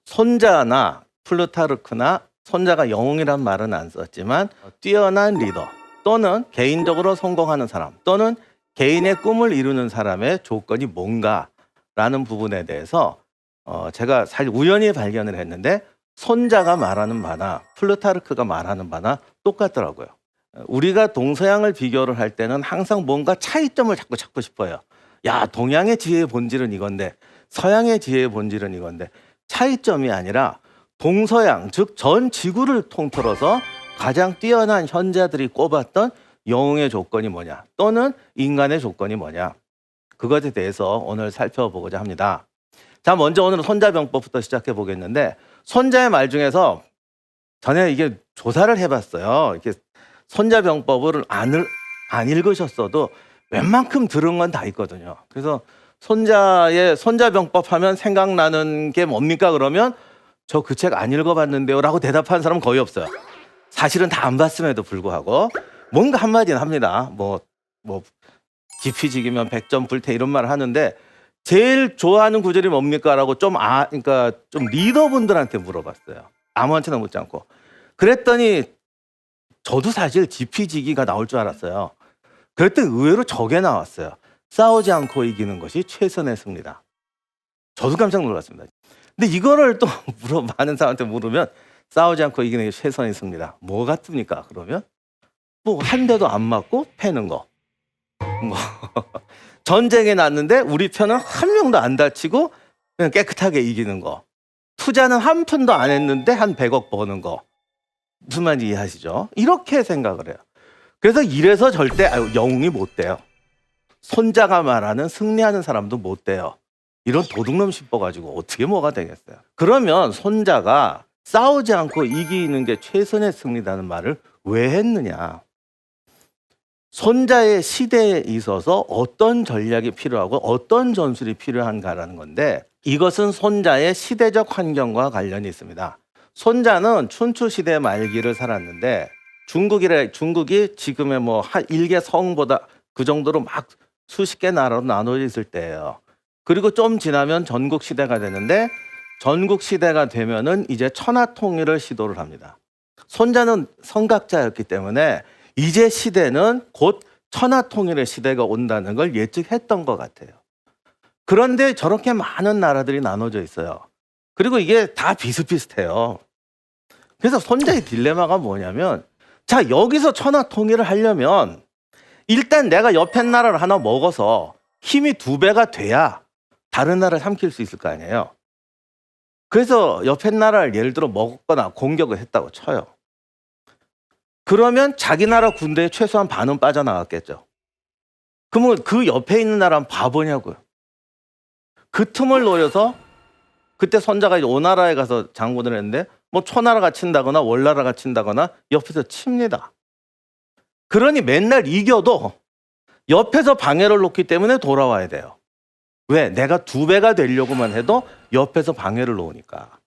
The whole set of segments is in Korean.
손자나 플루타르크나 손자가 영웅이란 말은 안 썼지만 뛰어난 리더 또는 개인적으로 성공하는 사람 또는 개인의 꿈을 이루는 사람의 조건이 뭔가라는 부분에 대해서 제가 사실 우연히 발견을 했는데 손자가 말하는 바나 플루타르크가 말하는 바나 똑같더라고요. 우리가 동서양을 비교를 할 때는 항상 뭔가 차이점을 자꾸 찾고 싶어요. 야, 동양의 지혜의 본질은 이건데 서양의 지혜의 본질은 이건데 차이점이 아니라 동서양, 즉 전 지구를 통틀어서 가장 뛰어난 현자들이 꼽았던 영웅의 조건이 뭐냐 또는 인간의 조건이 뭐냐, 그것에 대해서 오늘 살펴보고자 합니다. 자, 먼저 오늘은 손자병법부터 시작해 보겠는데, 손자의 말 중에서 전에 이게 조사를 해봤어요. 이렇게 손자병법을 안 읽으셨어도 웬만큼 들은 건 다 있거든요. 그래서 손자병법 하면 생각나는 게 뭡니까? 그러면 저 그 책 안 읽어봤는데요 라고 대답하는 사람은 거의 없어요. 사실은 다 안 봤음에도 불구하고 뭔가 한마디는 합니다. 뭐 지피지기면 백전 불태 이런 말을 하는데 제일 좋아하는 구절이 뭡니까? 라고 그러니까 좀 리더분들한테 물어봤어요. 아무한테나 묻지 않고. 그랬더니 저도 사실 지피지기가 나올 줄 알았어요. 그랬더니 의외로 저게 나왔어요. 싸우지 않고 이기는 것이 최선의 승리다. 저도 깜짝 놀랐습니다. 근데 이거를 또 많은 사람한테 물으면 싸우지 않고 이기는 게 최선의 승리다. 뭐 같습니까? 그러면 뭐 한 대도 안 맞고 패는 거. 뭐 전쟁에 났는데 우리 편은 한 명도 안 다치고 그냥 깨끗하게 이기는 거. 투자는 한 푼도 안 했는데 한 100억 버는 거. 무슨 말인지 이해하시죠? 이렇게 생각을 해요. 그래서 이래서 절대 영웅이 못 돼요. 손자가 말하는 승리하는 사람도 못 돼요. 이런 도둑놈 씹어가지고 어떻게 뭐가 되겠어요. 그러면 손자가 싸우지 않고 이기는 게 최선의 승리라는 말을 왜 했느냐. 손자의 시대에 있어서 어떤 전략이 필요하고 어떤 전술이 필요한가라는 건데, 이것은 손자의 시대적 환경과 관련이 있습니다. 손자는 춘추 시대 말기를 살았는데 중국이 지금의 뭐 한 일개 성보다 그 정도로 막 수십 개 나라로 나눠져 있을 때예요. 그리고 좀 지나면 전국 시대가 되는데 전국 시대가 되면은 이제 천하 통일을 시도를 합니다. 손자는 선각자였기 때문에 이제 시대는 곧 천하 통일의 시대가 온다는 걸 예측했던 것 같아요. 그런데 저렇게 많은 나라들이 나눠져 있어요. 그리고 이게 다 비슷비슷해요. 그래서 손자의 딜레마가 뭐냐면, 자, 여기서 천하 통일을 하려면 일단 내가 옆에 나라를 하나 먹어서 힘이 2배가 돼야 다른 나라를 삼킬 수 있을 거 아니에요. 그래서 옆에 나라를 예를 들어 먹거나 공격을 했다고 쳐요. 그러면 자기 나라 군대에 최소한 반은 빠져나갔겠죠. 그러면 그 옆에 있는 나라는 바보냐고요. 그 틈을 노려서 그때 손자가 이제 오나라에 가서 장군을 했는데 뭐 초나라가 친다거나 월나라가 친다거나 옆에서 칩니다. 그러니 맨날 이겨도 옆에서 방해를 놓기 때문에 돌아와야 돼요. 왜? 내가 2배가 되려고만 해도 옆에서 방해를 놓으니까.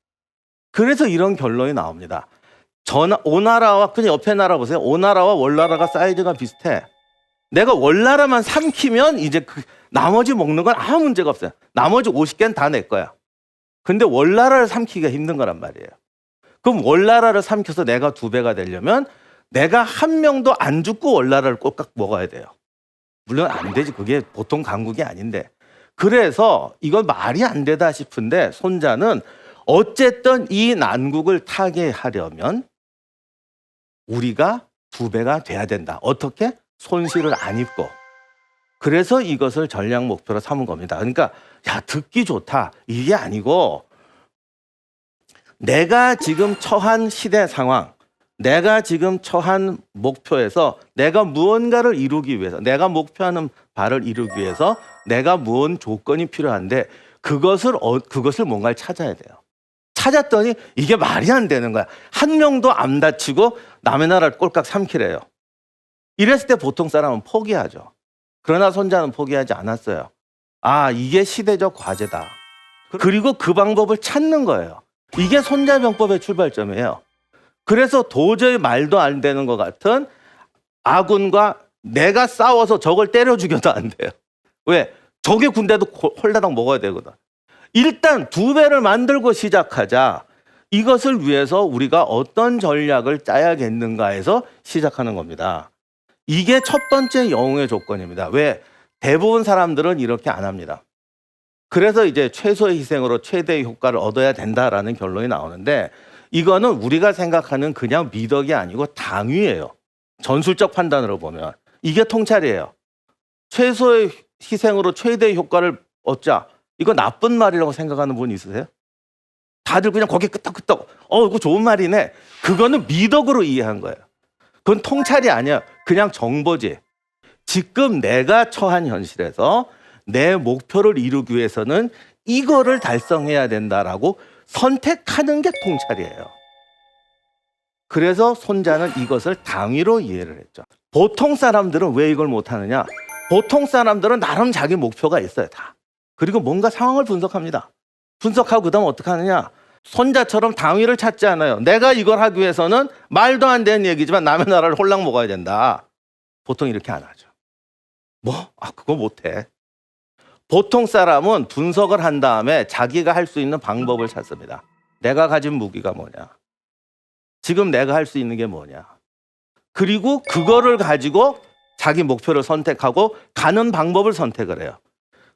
그래서 이런 결론이 나옵니다. 오나라와 그냥 옆에 나라 보세요. 오나라와 월나라가 사이즈가 비슷해. 내가 월나라만 삼키면 이제 나머지 먹는 건 아무 문제가 없어요. 나머지 50개는 다 내 거야. 근데 월나라를 삼키기가 힘든 거란 말이에요. 그럼 월나라를 삼켜서 내가 2배가 되려면 내가 한 명도 안 죽고 월나라를 꼴깍 먹어야 돼요. 물론 안 되지. 그게 보통 강국이 아닌데. 그래서 이건 말이 안 되다 싶은데 손자는 어쨌든 이 난국을 타개하려면 우리가 2배가 돼야 된다. 어떻게? 손실을 안 입고. 그래서 이것을 전략 목표로 삼은 겁니다. 그러니까 야, 듣기 좋다. 이게 아니고 내가 지금 처한 시대 상황, 내가 지금 처한 목표에서 내가 무언가를 이루기 위해서, 내가 목표하는 바를 이루기 위해서 내가 무언 조건이 필요한데 그것을 뭔가를 찾아야 돼요. 찾았더니 이게 말이 안 되는 거야. 한 명도 안 다치고 남의 나라를 꼴깍 삼키래요. 이랬을 때 보통 사람은 포기하죠. 그러나 손자는 포기하지 않았어요. 아, 이게 시대적 과제다. 그리고 그 방법을 찾는 거예요. 이게 손자병법의 출발점이에요. 그래서 도저히 말도 안 되는 것 같은 아군과 내가 싸워서 적을 때려 죽여도 안 돼요. 왜? 적의 군대도 홀라당 먹어야 되거든. 일단 2배를 만들고 시작하자. 이것을 위해서 우리가 어떤 전략을 짜야겠는가 해서 시작하는 겁니다. 이게 첫 번째 영웅의 조건입니다. 왜? 대부분 사람들은 이렇게 안 합니다. 그래서 이제 최소의 희생으로 최대의 효과를 얻어야 된다라는 결론이 나오는데, 이거는 우리가 생각하는 그냥 미덕이 아니고 당위예요. 전술적 판단으로 보면 이게 통찰이에요. 최소의 희생으로 최대의 효과를 얻자. 이거 나쁜 말이라고 생각하는 분 있으세요? 다들 그냥 거기에 끄떡끄떡 이거 좋은 말이네. 그거는 미덕으로 이해한 거예요. 그건 통찰이 아니야. 그냥 정보지. 지금 내가 처한 현실에서 내 목표를 이루기 위해서는 이거를 달성해야 된다라고 선택하는 게 통찰이에요. 그래서 손자는 이것을 당위로 이해를 했죠. 보통 사람들은 왜 이걸 못하느냐? 보통 사람들은 나름 자기 목표가 있어요. 다. 그리고 뭔가 상황을 분석합니다. 분석하고 그다음 어떻게 하느냐? 손자처럼 당위를 찾지 않아요. 내가 이걸 하기 위해서는 말도 안 되는 얘기지만 남의 나라를 홀랑 먹어야 된다. 보통 이렇게 안 하죠. 그거 못해. 보통 사람은 분석을 한 다음에 자기가 할 수 있는 방법을 찾습니다. 내가 가진 무기가 뭐냐? 지금 내가 할 수 있는 게 뭐냐? 그리고 그거를 가지고 자기 목표를 선택하고 가는 방법을 선택을 해요.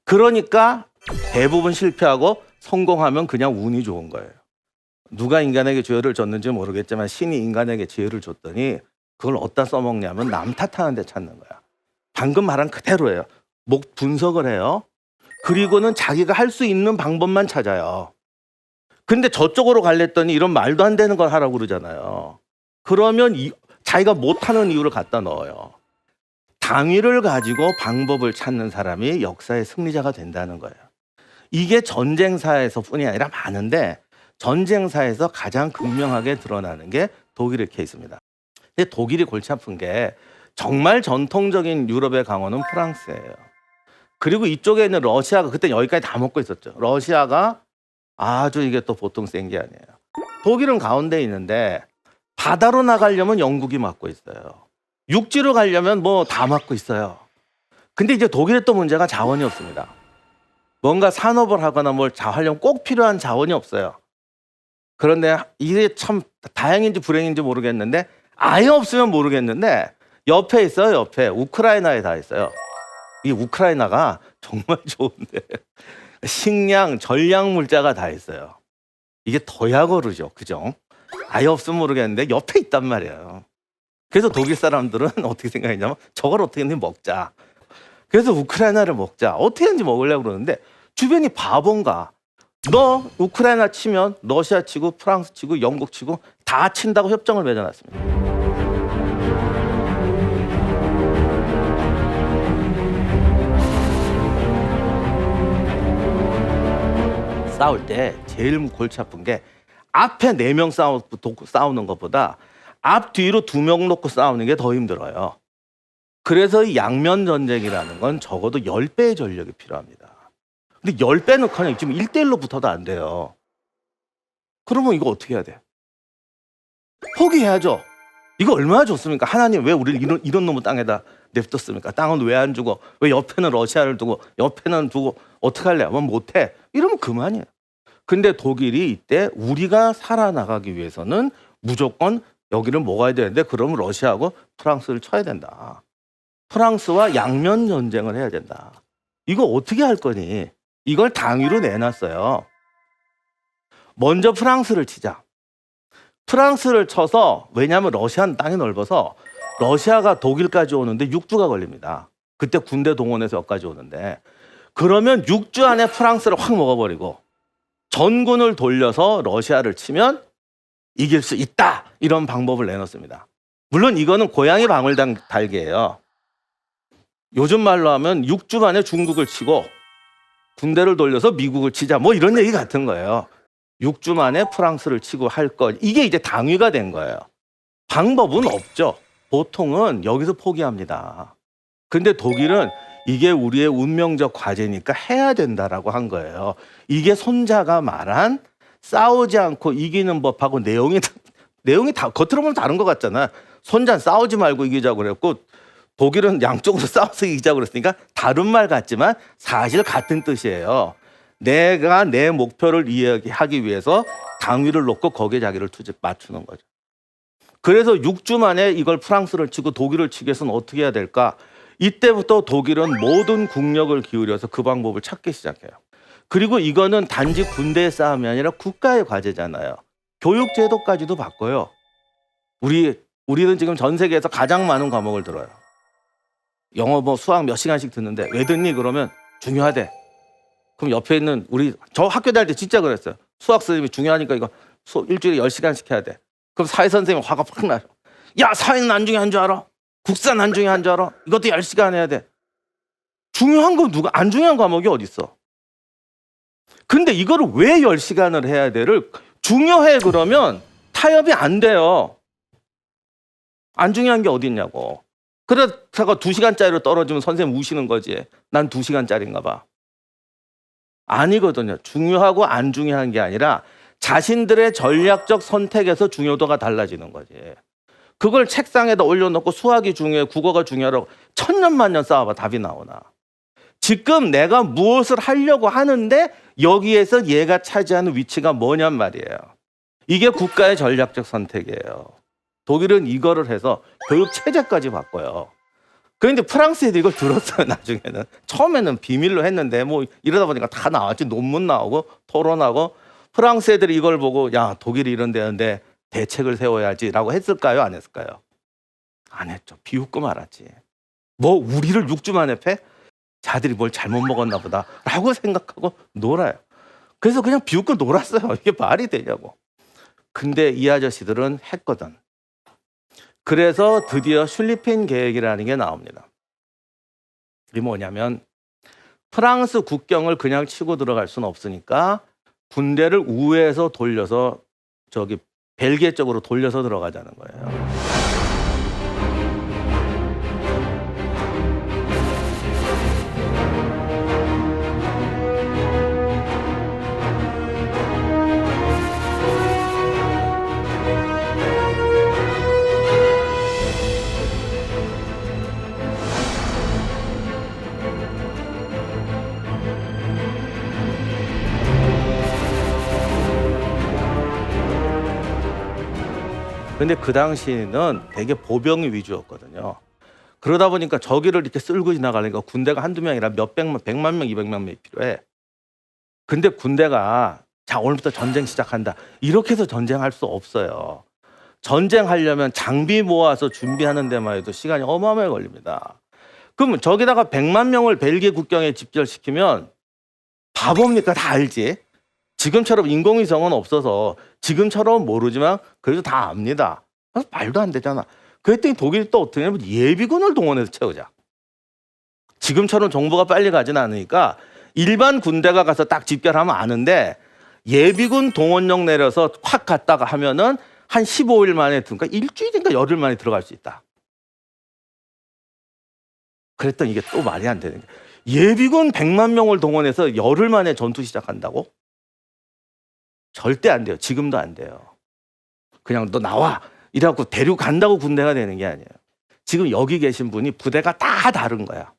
그러니까 대부분 실패하고 성공하면 그냥 운이 좋은 거예요. 누가 인간에게 죄를 줬는지 모르겠지만 신이 인간에게 지혜를 줬더니 그걸 어디다 써먹냐면 남 탓하는 데 찾는 거야. 방금 말한 그대로예요. 분석을 해요. 그리고는 자기가 할 수 있는 방법만 찾아요. 근데 저쪽으로 갈랬더니 이런 말도 안 되는 걸 하라고 그러잖아요. 그러면 자기가 못하는 이유를 갖다 넣어요. 당위를 가지고 방법을 찾는 사람이 역사의 승리자가 된다는 거예요. 이게 전쟁사에서뿐이 아니라 많은데 전쟁사에서 가장 극명하게 드러나는 게 독일의 케이스입니다. 근데 독일이 골치 아픈 게 정말 전통적인 유럽의 강호는 프랑스예요. 그리고 이쪽에 있는 러시아가 그때 여기까지 다 먹고 있었죠. 러시아가 아주 이게 또 보통 센 게 아니에요. 독일은 가운데 있는데 바다로 나가려면 영국이 막고 있어요. 육지로 가려면 다 막고 있어요. 근데 이제 독일의 또 문제가 자원이 없습니다. 뭔가 산업을 하거나 뭘 하려면 꼭 필요한 자원이 없어요. 그런데 이게 참 다행인지 불행인지 모르겠는데 아예 없으면 모르겠는데 옆에 있어요. 옆에 우크라이나에 다 있어요. 이 우크라이나가 정말 좋은데 식량, 전략 물자가 다 있어요. 이게 더 약오르죠. 그죠? 아예 없으면 모르겠는데 옆에 있단 말이에요. 그래서 독일 사람들은 어떻게 생각했냐면 저걸 어떻게든 먹자. 그래서 우크라이나를 먹자. 어떻게든지 먹으려고 그러는데 주변이 바본가. 너 우크라이나 치면 러시아 치고 프랑스 치고 영국 치고 다 친다고 협정을 맺어놨습니다. 싸울 때 제일 골치 아픈 게 앞에 4명 싸우는 것보다 앞뒤로 2명 놓고 싸우는 게 더 힘들어요. 그래서 이 양면 전쟁이라는 건 적어도 10배의 전력이 필요합니다. 근데 10배는 그냥 지금 1대1로 붙어도 안 돼요. 그러면 이거 어떻게 해야 돼? 포기해야죠. 이거 얼마나 좋습니까? 하나님 왜 우리를 이런 놈의 땅에다 냅뒀습니까? 땅은 왜 안 주고 왜 옆에는 러시아를 두고 옆에는 두고 어떻게 할래? 뭐 못해. 이러면 그만이에요. 근데 독일이 이때 우리가 살아나가기 위해서는 무조건 여기를 먹어야 되는데 그러면 러시아하고 프랑스를 쳐야 된다. 프랑스와 양면 전쟁을 해야 된다. 이거 어떻게 할 거니? 이걸 당위로 내놨어요. 먼저 프랑스를 치자. 프랑스를 쳐서 왜냐하면 러시아는 땅이 넓어서 러시아가 독일까지 오는데 6주가 걸립니다. 그때 군대 동원해서 여기까지 오는데 그러면 6주 안에 프랑스를 확 먹어버리고 전군을 돌려서 러시아를 치면 이길 수 있다. 이런 방법을 내놓습니다. 물론 이거는 고양이 방울 달기예요. 요즘 말로 하면 6주 만에 중국을 치고 군대를 돌려서 미국을 치자 뭐 이런 얘기 같은 거예요. 6주 만에 프랑스를 치고 할 것. 이게 이제 당위가 된 거예요. 방법은 없죠. 보통은 여기서 포기합니다. 근데 독일은 이게 우리의 운명적 과제니까 해야 된다라고 한 거예요. 이게 손자가 말한 싸우지 않고 이기는 법하고 내용이 다 겉으로 보면 다른 것 같잖아. 손자는 싸우지 말고 이기자고 그랬고 독일은 양쪽으로 싸워서 이기자고 그랬으니까 다른 말 같지만 사실 같은 뜻이에요. 내가 내 목표를 이야기하기 위해서 당위를 놓고 거기에 자기를 맞추는 거죠. 그래서 6주 만에 이걸 프랑스를 치고 독일을 치기 위해서는 어떻게 해야 될까? 이때부터 독일은 모든 국력을 기울여서 그 방법을 찾기 시작해요. 그리고 이거는 단지 군대의 싸움이 아니라 국가의 과제잖아요. 교육제도까지도 바꿔요. 우리는 지금 전 세계에서 가장 많은 과목을 들어요. 영어 뭐 수학 몇 시간씩 듣는데 왜 듣니? 그러면 중요하대. 그럼 옆에 있는 저 학교 다닐 때 진짜 그랬어요. 수학 선생님이 중요하니까 이거 일주일에 10시간씩 해야 돼. 그럼 사회 선생님 화가 팍 나요. 야, 사회는 안 중요한 줄 알아? 국사는 안 중요한 줄 알아? 이것도 10시간 해야 돼. 중요한 건 누가 안 중요한 과목이 어디 있어? 근데 이거를 왜 10시간을 해야 돼를 중요해 그러면 타협이 안 돼요. 안 중요한 게 어디 있냐고. 그렇다가 2시간짜리로 떨어지면 선생님 우시는 거지. 난 2시간짜리인가 봐. 아니거든요. 중요하고 안 중요한 게 아니라 자신들의 전략적 선택에서 중요도가 달라지는 거지. 그걸 책상에다 올려놓고 수학이 중요해, 국어가 중요하라고 천년만년 쌓아봐 답이 나오나. 지금 내가 무엇을 하려고 하는데 여기에서 얘가 차지하는 위치가 뭐냔 말이에요. 이게 국가의 전략적 선택이에요. 독일은 이거를 해서 교육 체제까지 바꿔요. 그런데 프랑스 애들이 이걸 들었어요. 나중에는. 처음에는 비밀로 했는데 뭐 이러다 보니까 다 나왔지. 논문 나오고 토론하고. 프랑스 애들이 이걸 보고 야, 독일이 이런 데였는데 대책을 세워야지라고 했을까요? 안 했을까요? 안 했죠. 비웃고 말았지. 뭐 우리를 6주 만에 패? 자들이 뭘 잘못 먹었나 보다 라고 생각하고 놀아요. 그래서 그냥 비웃고 놀았어요. 이게 말이 되냐고. 근데 이 아저씨들은 했거든. 그래서 드디어 슐리핀 계획이라는 게 나옵니다. 이게 뭐냐면 프랑스 국경을 그냥 치고 들어갈 수는 없으니까 군대를 우회해서 돌려서 저기 벨기에 쪽으로 돌려서 들어가자는 거예요. 근데 그 당시는 되게 보병이 위주였거든요. 그러다 보니까 저기를 이렇게 쓸고 지나가려니까 군대가 한두 명이라 백만 명, 200만 명이 필요해. 근데 군대가 자, 오늘부터 전쟁 시작한다. 이렇게 해서 전쟁할 수 없어요. 전쟁하려면 장비 모아서 준비하는 데만 해도 시간이 어마어마하게 걸립니다. 그럼 저기다가 100만 명을 벨기에 국경에 집결시키면 바보입니까? 다 알지. 지금처럼 인공위성은 없어서 지금처럼 모르지만 그래도 다 압니다. 그래서 말도 안 되잖아. 그랬더니 독일이 또 어떻게 하냐면 예비군을 동원해서 채우자. 지금처럼 정보가 빨리 가진 않으니까 일반 군대가 가서 딱 집결하면 아는데 예비군 동원령 내려서 확 갔다가 하면은 한 15일 만에 그러니까 일주일인가 열흘 만에 들어갈 수 있다. 그랬더니 이게 또 말이 안 되는 게 예비군 100만 명을 동원해서 열흘 만에 전투 시작한다고? 절대 안 돼요. 지금도 안 돼요. 그냥 너 나와 이래갖고 데리고 간다고 군대가 되는 게 아니에요. 지금 여기 계신 분이 부대가 다 다른 거야.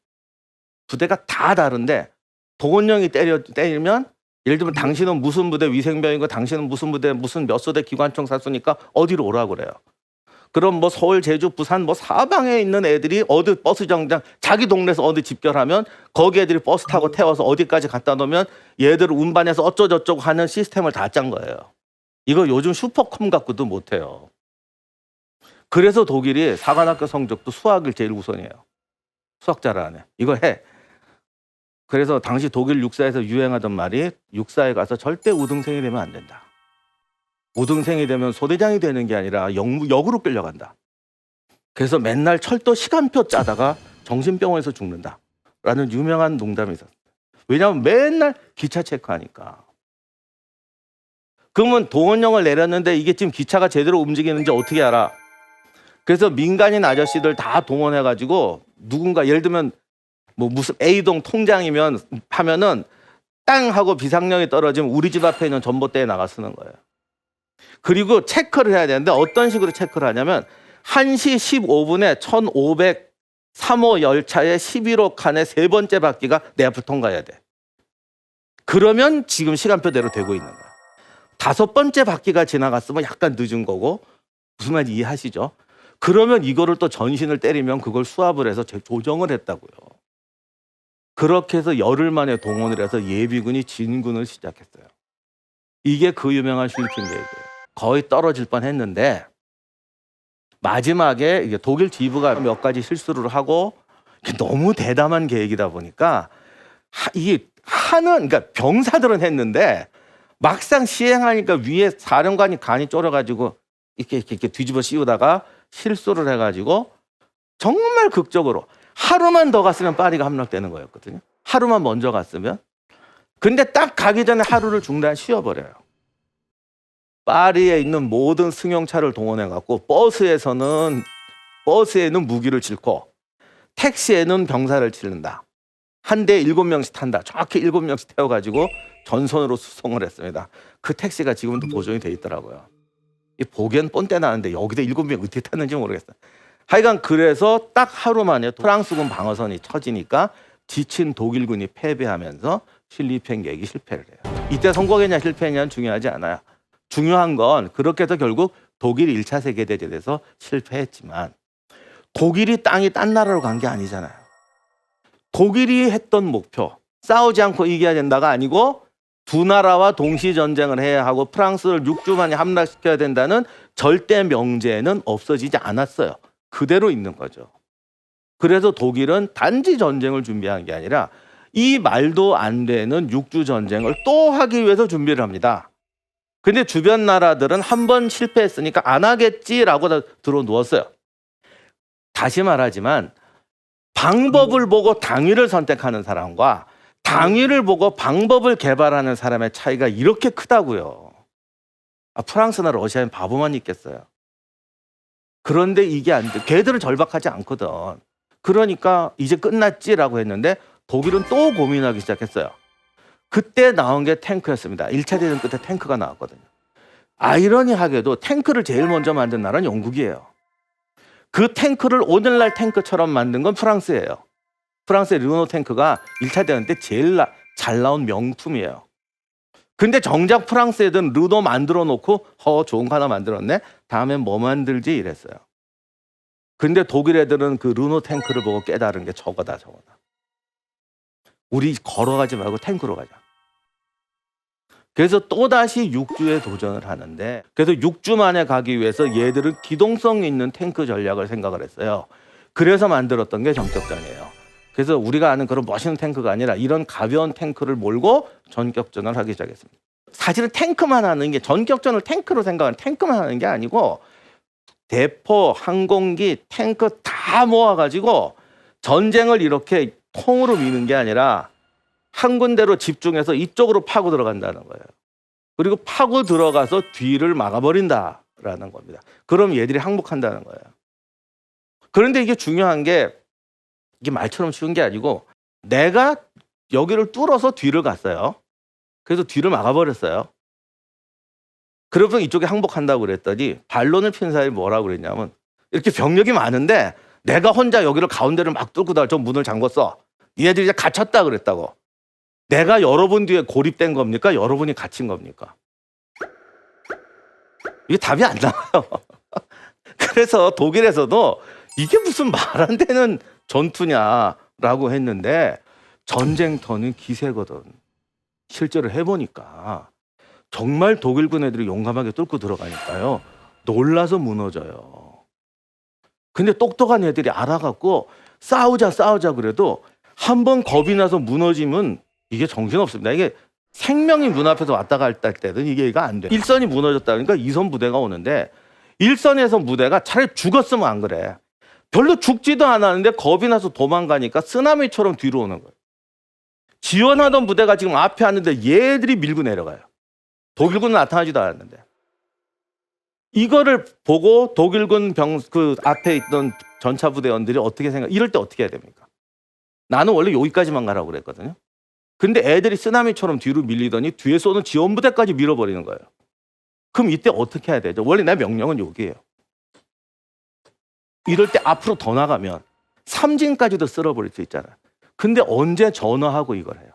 부대가 다 다른데 동원령이 때리면 예를 들면 당신은 무슨 부대 위생병이고 당신은 무슨 부대 무슨 몇 소대 기관총 사수니까 어디로 오라 그래요. 그럼 뭐 서울, 제주, 부산 뭐 사방에 있는 애들이 어디 버스 정장 자기 동네에서 어디 집결하면 거기 애들이 버스 타고 태워서 어디까지 갖다 놓으면 얘들을 운반해서 어쩌저쩌고 하는 시스템을 다 짠 거예요. 이거 요즘 슈퍼컴 갖고도 못해요. 그래서 독일이 사관학교 성적도 수학을 제일 우선이에요. 수학 잘하네. 이거 해. 그래서 당시 독일 육사에서 유행하던 말이 육사에 가서 절대 우등생이 되면 안 된다. 우등생이 되면 소대장이 되는 게 아니라 역으로 끌려간다. 그래서 맨날 철도 시간표 짜다가 정신병원에서 죽는다. 라는 유명한 농담이 있었어요. 왜냐하면 맨날 기차 체크하니까. 그러면 동원령을 내렸는데 이게 지금 기차가 제대로 움직이는지 어떻게 알아? 그래서 민간인 아저씨들 다 동원해가지고 누군가 예를 들면 뭐 무슨 A동 통장이면 하면은 땅 하고 비상령이 떨어지면 우리 집 앞에 있는 전봇대에 나가 쓰는 거예요. 그리고 체크를 해야 되는데 어떤 식으로 체크를 하냐면 1시 15분에 1503호 열차의 11호 칸의 세 번째 바퀴가 내 앞을 통과해야 돼. 그러면 지금 시간표대로 되고 있는 거예요. 5번째 바퀴가 지나갔으면 약간 늦은 거고, 무슨 말인지 이해하시죠? 그러면 이거를 또 전신을 때리면 그걸 수합을 해서 조정을 했다고요. 그렇게 해서 열흘 만에 동원을 해서 예비군이 진군을 시작했어요. 이게 그 유명한 슐핑 계획이에요. 거의 떨어질 뻔했는데 마지막에 이게 독일 지부가 몇 가지 실수를 하고, 너무 대담한 계획이다 보니까 이게 그러니까 병사들은 했는데 막상 시행하니까 위에 사령관이 간이 쫄아가지고 이렇게 뒤집어 씌우다가 실수를 해가지고 정말 극적으로 하루만 더 갔으면 파리가 함락되는 거였거든요. 하루만 먼저 갔으면. 근데 딱 가기 전에 하루를 중단 쉬어버려요. 파리에 있는 모든 승용차를 동원해갖고 버스에는 무기를 싣고 택시에는 병사를 치른다. 한 대에 7명씩 탄다. 정확히 7명씩 태워가지고 전선으로 수송을 했습니다. 그 택시가 지금도 보존이 돼 있더라고요. 보기엔 뻔때 나는데 여기다 7명 어떻게 탔는지 모르겠어요. 하여간 그래서 딱 하루 만에 프랑스군 방어선이 쳐지니까 지친 독일군이 패배하면서 실리팽 계획이 실패를 해요. 이때 성공했냐 실패했냐는 중요하지 않아요. 중요한 건 그렇게 해서 결국 독일이 1차 세계대전에서 실패했지만 독일이 땅이 딴 나라로 간 게 아니잖아요. 독일이 했던 목표, 싸우지 않고 이겨야 된다가 아니고 두 나라와 동시 전쟁을 해야 하고 프랑스를 6주 만에 함락시켜야 된다는 절대 명제는 없어지지 않았어요. 그대로 있는 거죠. 그래서 독일은 단지 전쟁을 준비한 게 아니라 이 말도 안 되는 6주 전쟁을 또 하기 위해서 준비를 합니다. 근데 주변 나라들은 한 번 실패했으니까 안 하겠지라고 다 들어누웠어요. 다시 말하지만 방법을 보고 당위를 선택하는 사람과 당위를 보고 방법을 개발하는 사람의 차이가 이렇게 크다고요. 프랑스나 러시아엔 바보만 있겠어요. 그런데 이게 안 돼. 걔들은 절박하지 않거든. 그러니까 이제 끝났지라고 했는데 독일은 또 고민하기 시작했어요. 그때 나온 게 탱크였습니다. 1차 대전 끝에 탱크가 나왔거든요. 아이러니하게도 탱크를 제일 먼저 만든 나라는 영국이에요. 그 탱크를 오늘날 탱크처럼 만든 건 프랑스예요. 프랑스의 르노 탱크가 1차 대전 때 제일 잘 나온 명품이에요. 근데 정작 프랑스 애들은 르노 만들어 놓고 좋은 거 하나 만들었네? 다음엔 뭐 만들지? 이랬어요. 근데 독일 애들은 그 르노 탱크를 보고 깨달은 게 저거다. 우리 걸어가지 말고 탱크로 가자. 그래서 또다시 6주에 도전을 하는데, 그래서 6주 만에 가기 위해서 얘들은 기동성 있는 탱크 전략을 생각을 했어요. 그래서 만들었던 게 전격전이에요. 그래서 우리가 아는 그런 멋있는 탱크가 아니라 이런 가벼운 탱크를 몰고 전격전을 하기 시작했습니다. 사실은 탱크만 하는 게, 전격전을 탱크로 생각하는, 탱크만 하는 게 아니고 대포, 항공기, 탱크 다 모아가지고 전쟁을 이렇게 통으로 미는 게 아니라 한 군데로 집중해서 이쪽으로 파고 들어간다는 거예요. 그리고 파고 들어가서 뒤를 막아버린다라는 겁니다. 그럼 얘들이 항복한다는 거예요. 그런데 이게 중요한 게, 이게 말처럼 쉬운 게 아니고 내가 여기를 뚫어서 뒤를 갔어요. 그래서 뒤를 막아버렸어요. 그러면 이쪽에 항복한다고 그랬더니 반론을 핀 사람이 뭐라고 그랬냐면, 이렇게 병력이 많은데 내가 혼자 여기를 가운데를 막 뚫고 저 문을 잠궜어. 얘들이 이제 갇혔다 그랬다고. 내가 여러분 뒤에 고립된 겁니까? 여러분이 갇힌 겁니까? 이게 답이 안 나와요. 그래서 독일에서도 이게 무슨 말 안 되는 전투냐라고 했는데, 전쟁터는 기세거든. 실제로 해보니까 정말 독일군 애들이 용감하게 뚫고 들어가니까요, 놀라서 무너져요. 근데 똑똑한 애들이 알아갖고 싸우자 그래도 한번 겁이 나서 무너지면 이게 정신없습니다. 이게 생명이 눈앞에서 왔다 갔다 할 때는 이게 안 돼. 1선이 무너졌다 그러니까 2선 부대가 오는데, 1선에서 무대가 차라리 죽었으면 안 그래. 별로 죽지도 않았는데 겁이 나서 도망가니까 쓰나미처럼 뒤로 오는 거예요. 지원하던 부대가 지금 앞에 왔는데 얘들이 밀고 내려가요. 독일군은 나타나지도 않았는데. 이거를 보고 독일군 그 앞에 있던 전차 부대원들이 어떻게 이럴 때 어떻게 해야 됩니까? 나는 원래 여기까지만 가라고 그랬거든요. 근데 애들이 쓰나미처럼 뒤로 밀리더니 뒤에 쏘는 지원 부대까지 밀어버리는 거예요. 그럼 이때 어떻게 해야 되죠? 원래 내 명령은 여기예요. 이럴 때 앞으로 더 나가면 삼진까지도 쓸어버릴 수 있잖아요. 근데 언제 전화하고 이걸 해요?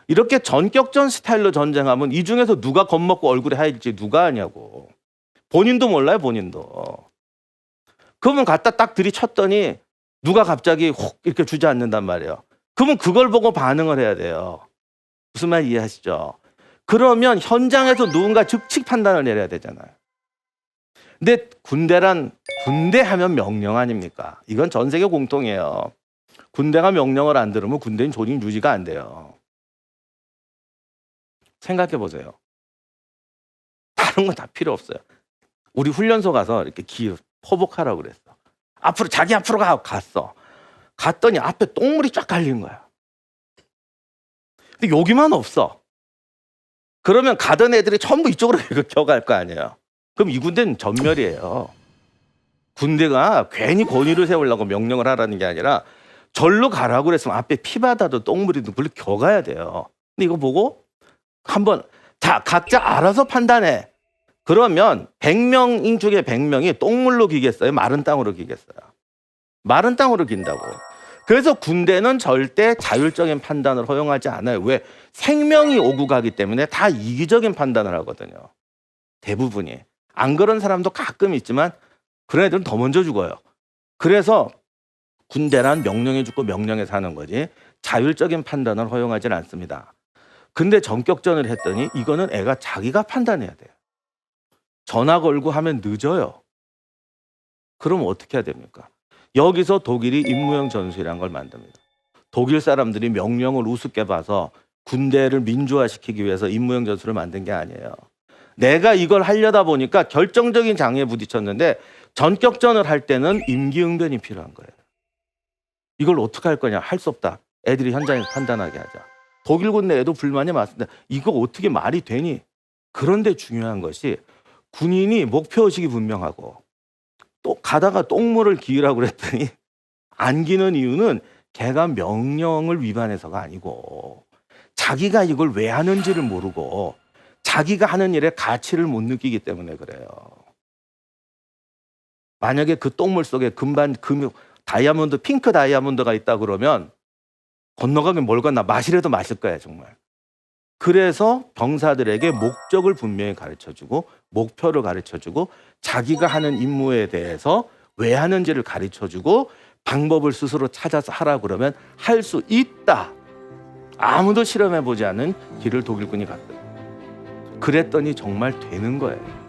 이렇게 전격전 스타일로 전쟁하면 이 중에서 누가 겁먹고 얼굴이 하얘질지 누가 아냐고. 본인도 몰라요, 본인도. 그러면 갖다 딱 들이쳤더니 누가 갑자기 혹 이렇게 주저앉는단 말이에요. 그러면 그걸 보고 반응을 해야 돼요. 무슨 말 이해하시죠? 그러면 현장에서 누군가 즉시 판단을 내려야 되잖아요. 근데 군대란, 군대 하면 명령 아닙니까? 이건 전 세계 공통이에요. 군대가 명령을 안 들으면 군대는 조직 유지가 안 돼요. 생각해 보세요. 다른 건 다 필요 없어요. 우리 훈련소 가서 이렇게 포복하라고 그랬어. 앞으로, 자기 앞으로 갔어. 갔더니 앞에 똥물이 쫙 깔린 거야. 근데 여기만 없어. 그러면 가던 애들이 전부 이쪽으로 겨갈 거 아니에요. 그럼 이 군대는 전멸이에요. 군대가 괜히 권위를 세우려고 명령을 하라는 게 아니라 절로 가라고 그랬으면 앞에 피바다도 똥물이도 물로 겨가야 돼요. 근데 이거 보고 한번 자 각자 알아서 판단해. 그러면 100명 중에 100명이 똥물로 기겠어요? 마른 땅으로 기겠어요? 마른 땅으로 긴다고. 그래서 군대는 절대 자율적인 판단을 허용하지 않아요. 왜? 생명이 오고 가기 때문에 다 이기적인 판단을 하거든요. 대부분이. 안 그런 사람도 가끔 있지만 그런 애들은 더 먼저 죽어요. 그래서 군대란 명령해 주고 명령에 사는 거지 자율적인 판단을 허용하지 않습니다. 근데 전격전을 했더니 이거는 애가 자기가 판단해야 돼요. 전화 걸고 하면 늦어요. 그럼 어떻게 해야 됩니까? 여기서 독일이 임무형 전술이라는 걸 만듭니다. 독일 사람들이 명령을 우습게 봐서 군대를 민주화시키기 위해서 임무형 전술을 만든 게 아니에요. 내가 이걸 하려다 보니까 결정적인 장애에 부딪혔는데 전격전을 할 때는 임기응변이 필요한 거예요. 이걸 어떻게 할 거냐? 할 수 없다. 애들이 현장에서 판단하게 하자. 독일 군대 애도 불만이 많습니다. 이거 어떻게 말이 되니? 그런데 중요한 것이 군인이 목표의식이 분명하고 또 가다가 똥물을 기으라고 그랬더니 안 기는 이유는 걔가 명령을 위반해서가 아니고 자기가 이걸 왜 하는지를 모르고 자기가 하는 일의 가치를 못 느끼기 때문에 그래요. 만약에 그 똥물 속에 다이아몬드, 핑크 다이아몬드가 있다 그러면 건너가긴 뭘 건너 마시래도 마실 거야 정말. 그래서 병사들에게 목적을 분명히 가르쳐주고 목표를 가르쳐주고 자기가 하는 임무에 대해서 왜 하는지를 가르쳐주고 방법을 스스로 찾아서 하라 그러면 할 수 있다. 아무도 실험해보지 않은 길을 독일군이 갔어요. 그랬더니 정말 되는 거예요.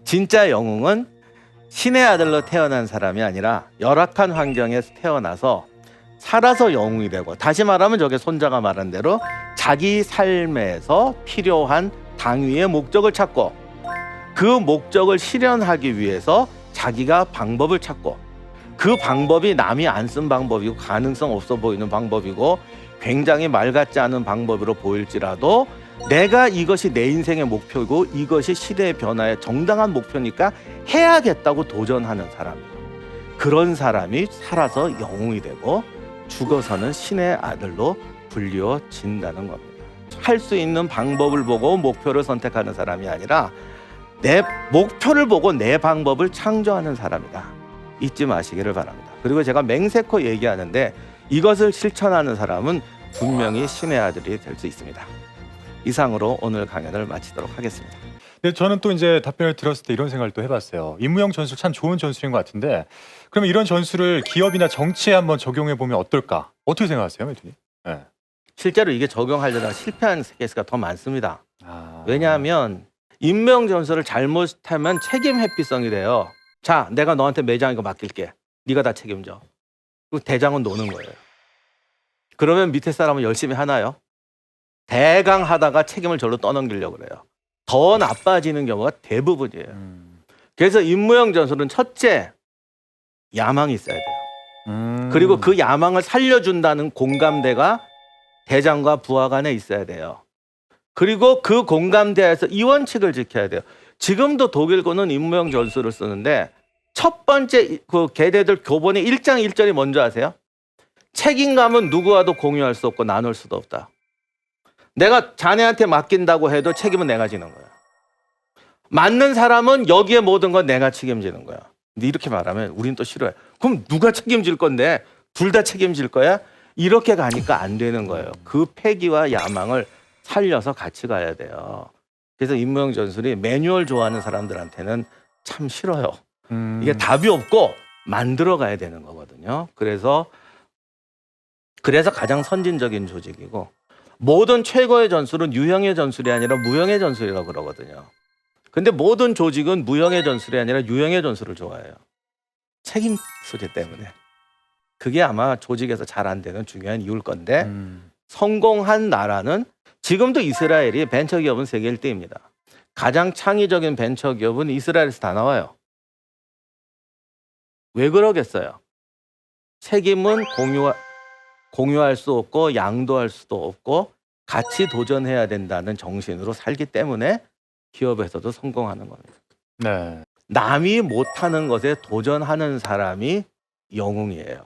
진짜 영웅은 신의 아들로 태어난 사람이 아니라 열악한 환경에서 태어나서 살아서 영웅이 되고, 다시 말하면 저게 손자가 말한 대로 자기 삶에서 필요한 당위의 목적을 찾고 그 목적을 실현하기 위해서 자기가 방법을 찾고 그 방법이 남이 안 쓴 방법이고 가능성 없어 보이는 방법이고 굉장히 말 같지 않은 방법으로 보일지라도 내가 이것이 내 인생의 목표이고 이것이 시대의 변화의 정당한 목표니까 해야겠다고 도전하는 사람, 그런 사람이 살아서 영웅이 되고 죽어서는 신의 아들로 불리워진다는 겁니다. 할 수 있는 방법을 보고 목표를 선택하는 사람이 아니라 내 목표를 보고 내 방법을 창조하는 사람이다. 잊지 마시기를 바랍니다. 그리고 제가 맹세코 얘기하는데 이것을 실천하는 사람은 분명히 신의 아들이 될 수 있습니다. 이상으로 오늘 강연을 마치도록 하겠습니다. 네, 저는 또 이제 답변을 들었을 때 이런 생각을 또 해봤어요. 임무형 전술 참 좋은 전술인 것 같은데, 그러면 이런 전술을 기업이나 정치에 한번 적용해 보면 어떨까? 어떻게 생각하세요, 매튜님? 네. 실제로 이게 적용하려다가 실패한 케이스가 더 많습니다. 왜냐하면 임무형 전술을 잘못하면 책임 회피성이 돼요. 자, 내가 너한테 매장 이거 맡길게. 네가 다 책임져. 그리고 대장은 노는 거예요. 그러면 밑에 사람은 열심히 하나요? 대강 하다가 책임을 절로 떠넘기려고 그래요. 더 나빠지는 경우가 대부분이에요. 그래서 임무형 전술은 첫째, 야망이 있어야 돼요. 그리고 그 야망을 살려준다는 공감대가 대장과 부하 간에 있어야 돼요. 그리고 그 공감대에서 이 원칙을 지켜야 돼요. 지금도 독일군은 임무형 전술을 쓰는데 첫 번째 그 걔네들 교본의 1장 1절이 뭔지 아세요? 책임감은 누구와도 공유할 수 없고 나눌 수도 없다. 내가 자네한테 맡긴다고 해도 책임은 내가 지는 거야. 맞는 사람은 여기에 모든 건 내가 책임지는 거야. 근데 이렇게 말하면 우린 또 싫어해. 그럼 누가 책임질 건데? 둘 다 책임질 거야? 이렇게 가니까 안 되는 거예요. 그 패기와 야망을 살려서 같이 가야 돼요. 그래서 임무형 전술이 매뉴얼 좋아하는 사람들한테는 참 싫어요. 이게 답이 없고 만들어 가야 되는 거거든요. 그래서 가장 선진적인 조직이고 모든 최고의 전술은 유형의 전술이 아니라 무형의 전술이라고 그러거든요. 근데 모든 조직은 무형의 전술이 아니라 유형의 전술을 좋아해요. 책임 소재 때문에. 그게 아마 조직에서 잘 안 되는 중요한 이유일 건데 성공한 나라는 지금도 이스라엘이 벤처기업은 세계 1등입니다. 가장 창의적인 벤처기업은 이스라엘에서 다 나와요. 왜 그러겠어요? 책임은 공유할 수 없고 양도할 수도 없고 같이 도전해야 된다는 정신으로 살기 때문에 기업에서도 성공하는 겁니다. 네. 남이 못하는 것에 도전하는 사람이 영웅이에요.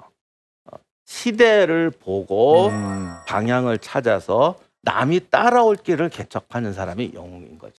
시대를 보고 방향을 찾아서 남이 따라올 길을 개척하는 사람이 영웅인 거죠.